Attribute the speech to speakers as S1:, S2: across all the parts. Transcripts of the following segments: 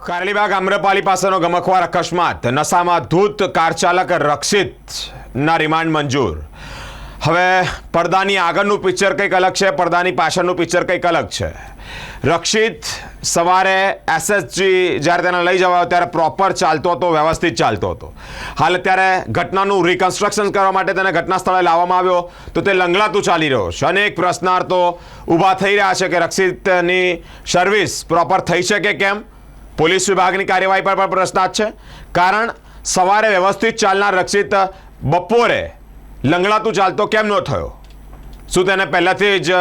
S1: કારેલીબાગ આમ્રપાલી પાસેનો ગમખ્વાર અકસ્માત, નશામાં ધૂત કાર ચાલક રક્ષિતના રિમાન્ડ મંજૂર। હવે પડદાની આગળનું પિક્ચર કંઈક અલગ છે, પડદાની પાછળનું પિક્ચર કંઈક અલગ છે। રક્ષિત સવારે એસએસજી જ્યારે તેને લઈ જવા ત્યારે પ્રોપર ચાલતો હતો, વ્યવસ્થિત ચાલતો હતો। હાલ અત્યારે ઘટનાનું રિકન્સ્ટ્રક્શન કરવા માટે તેને ઘટના સ્થળે લાવવામાં આવ્યો તો તે લંગડાતું ચાલી રહ્યો છે। અનેક પ્રશ્નાર્થો ઊભા થઈ રહ્યા છે કે રક્ષિતની સર્વિસ પ્રોપર થઈ છે કે કેમ। પોલીસ વિભાગની કાર્યવાહી પર પણ પ્રશ્નાર્થ છે, કારણ સવારે વ્યવસ્થિત ચાલનાર રક્ષિત બપોરે લંગડાતું ચાલતો કેમ ન થયો? શું તેને પહેલાંથી જ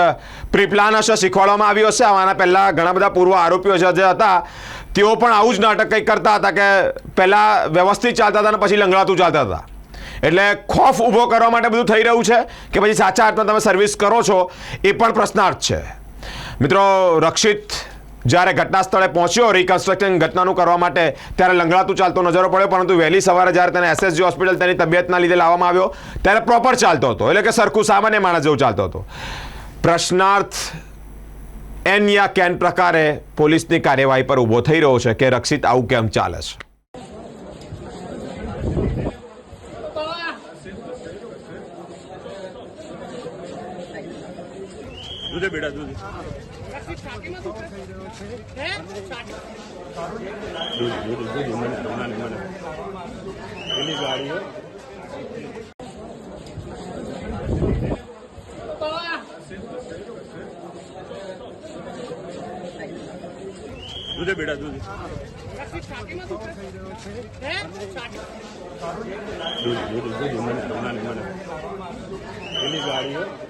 S1: પ્રી-પ્લાન હશે, શીખવાડવામાં આવ્યું હશે? આના પહેલાં ઘણા બધા પૂર્વ આરોપીઓ જે હતા તેઓ પણ આવું જ નાટક કંઈક કરતા હતા કે પહેલાં વ્યવસ્થિત ચાલતા હતા અને પછી લંગડાતું ચાલતા હતા। એટલે ખોફ ઊભો કરવા માટે બધું થઈ રહ્યું છે કે પછી સાચા અર્થમાં તમે સર્વિસ કરો છો એ પણ પ્રશ્નાર્થ છે। મિત્રો, રક્ષિત જ્યારે ઘટના સ્થળે પહોંચ્યો રિકન્સ્ટ્રક્શન ઘટનાનું કરવા માટે ત્યારે લંગડાતું ચાલતો નજરો પડ્યો, પરંતુ વહેલી સવારે જ્યારે તેને એસએસજી હોસ્પિટલ તેની તબિયતના લીધે લાવવામાં આવ્યો ત્યારે પ્રોપર ચાલતો હતો, એટલે કે સરખું સામાન્ય માણસ જેવું ચાલતો હતો। પ્રશ્નાર્થ એન યા કેન પ્રકારે પોલીસની કાર્યવાહી પર ઊભો થઈ રહ્યો છે કે રક્ષિત આવું કેમ ચાલે છે।
S2: दूधे बेटा दूध गाड़ी दूधे बेटा दूध गाड़ी